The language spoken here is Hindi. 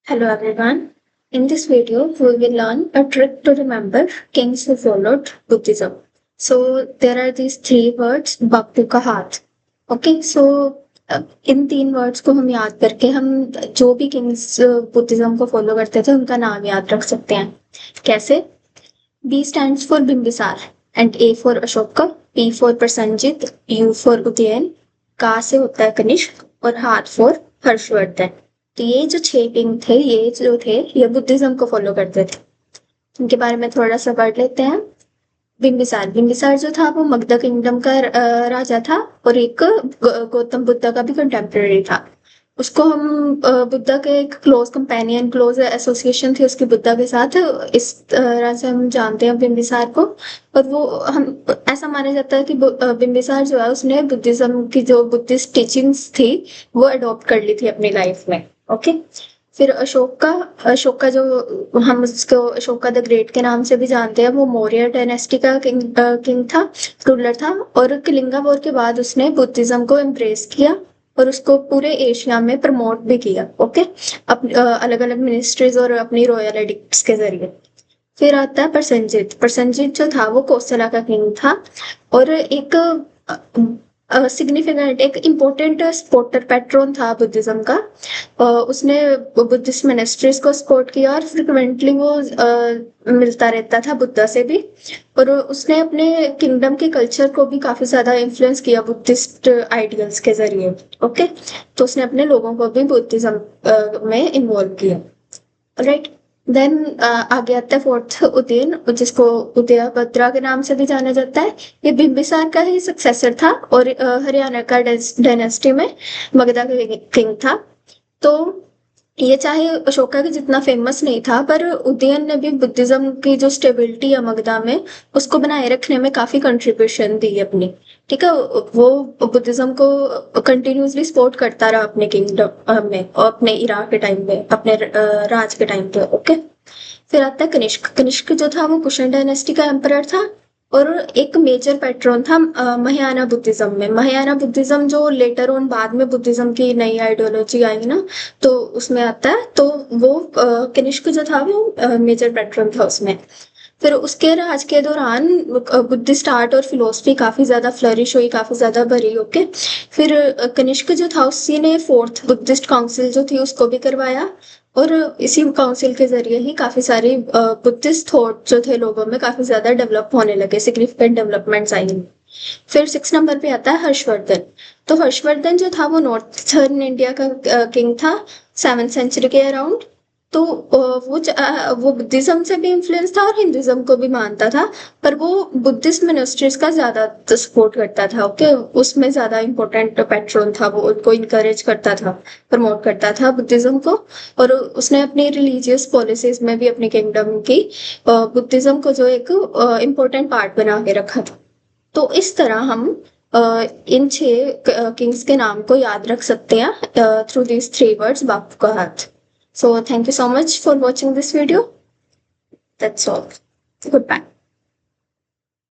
Hello everyone. In this video, we will learn a trick to remember kings who followed Buddhism. So there are these three words, Bhakti का हाथ. Okay, so इन तीन वर्ड्स को हम याद करके हम जो भी किंग्स बुद्धिज्म को फॉलो करते थे उनका नाम याद रख सकते हैं. कैसे? B stands for Bimbisara and A for Ashoka, P for Prasanjit, U for Udayan, का से होता है कनिष्क और हाथ for हर्षवर्धन. तो ये जो 6 किंग थे ये बुद्धिज्म को फॉलो करते थे. इनके बारे में थोड़ा सा पढ़ लेते हैं. बिंबिसार जो था वो मगध किंगडम का राजा था और एक गौतम बुद्ध का भी कंटेम्प्रेरी था. उसको हम बुद्धा के एक क्लोज एसोसिएशन थी उसकी बुद्धा के साथ. इस तरह से हम जानते हैं बिंबिसार को. और वो हम ऐसा माना जाता है कि बिंबिसार जो है उसने बुद्धिज्म की जो बुद्धिस्ट टीचिंग्स थी वो अडॉप्ट कर ली थी अपनी लाइफ में. ओके. फिर अशोका जो हम उसको अशोका द ग्रेट के नाम से भी जानते हैं, वो मौर्य डायनेस्टी का किंग था, रूलर था. और कलिंगा वॉर के बाद उसने बुद्धिज्म को एम्ब्रेस किया और उसको पूरे एशिया में प्रमोट भी किया. ओके. अलग अलग मिनिस्ट्रीज और अपनी रॉयल एडिक्ट्स के जरिए. फिर आता है प्रसन्नजित जो था वो कोसला का किंग था और एक सिग्निफिकेंट एक इम्पोर्टेंट सपोर्टर पैट्रोन था बुद्धिज्म का. उसने बुद्धिस्ट मिनिस्ट्रीज को सपोर्ट किया और फ्रिक्वेंटली वो मिलता रहता था बुद्धा से भी. और उसने अपने किंगडम के कल्चर को भी काफी ज्यादा इन्फ्लुएंस किया बुद्धिस्ट आइडियल्स के जरिए. ओके. तो उसने अपने लोगों को भी बुद्धिज्म में इन्वॉल्व किया. राइट. देन आगे आता है फोर्थ उदयन, जिसको उदयभद्रा के नाम से भी जाना जाता है. ये बिंबिसार का ही सक्सेसर था और हरियाणा का डायनेस्टी में मगधा का किंग था. तो ये चाहे अशोका के जितना फेमस नहीं था पर उदयन ने भी बुद्धिज्म की जो स्टेबिलिटी है मगधा में उसको बनाए रखने में काफी कंट्रीब्यूशन दी अपनी. ठीक है. वो बुद्धिज्म को कंटिन्यूसली सपोर्ट करता रहा अपने किंगडम में और अपने इराक के टाइम पे, अपने राज के टाइम पे. ओके. फिर आता है कनिष्क जो था वो कुशन डायनेस्टी का एम्परर था और एक मेजर पैट्रन था महायाना बुद्धिज्म में. महायाना बुद्धिज्म जो लेटर ऑन बाद में बुद्धिज्म की नई आइडियोलॉजी आई ना, तो उसमें आता है. तो वो कनिष्क जो था वो मेजर पैट्रन था उसमें. फिर उसके राज के दौरान बुद्धिस्ट आर्ट और फिलोसफी काफी ज्यादा फ्लरिश हुई, काफी ज्यादा भरी. ओके. फिर कनिष्क जो था उसी ने फोर्थ बुद्धिस्ट काउंसिल जो थी उसको भी करवाया और इसी काउंसिल के जरिए ही काफी सारी बुद्धिस्ट थॉट जो थे लोगों में काफी ज्यादा डेवलप होने लगे, सिग्निफिकेंट डेवलपमेंट्स आई. फिर 6 नंबर पे आता है हर्षवर्धन. तो हर्षवर्धन जो था वो नॉर्थर्न इंडिया का किंग था 7th सेंचुरी के अराउंड. तो वो बुद्धिज्म से भी इन्फ्लुएंस था और हिंदुज्म को भी मानता था पर वो बुद्धिस्ट मिनिस्ट्रीज का ज्यादा सपोर्ट करता था. ओके. उसमें ज्यादा इम्पोर्टेंट पैट्रन था, वो उनको इनकरेज करता था, प्रमोट करता था बुद्धिज्म को. और उसने अपनी रिलीजियस पॉलिसीज में भी अपनी किंगडम की बुद्धिज्म को जो एक इम्पोर्टेंट पार्ट बना के रखा था. तो इस तरह हम इन 6 किंग्स के नाम को याद रख सकते हैं थ्रू दीज 3 वर्ड्स बापू का हाथ. So thank you so much for watching this video. That's all. Goodbye.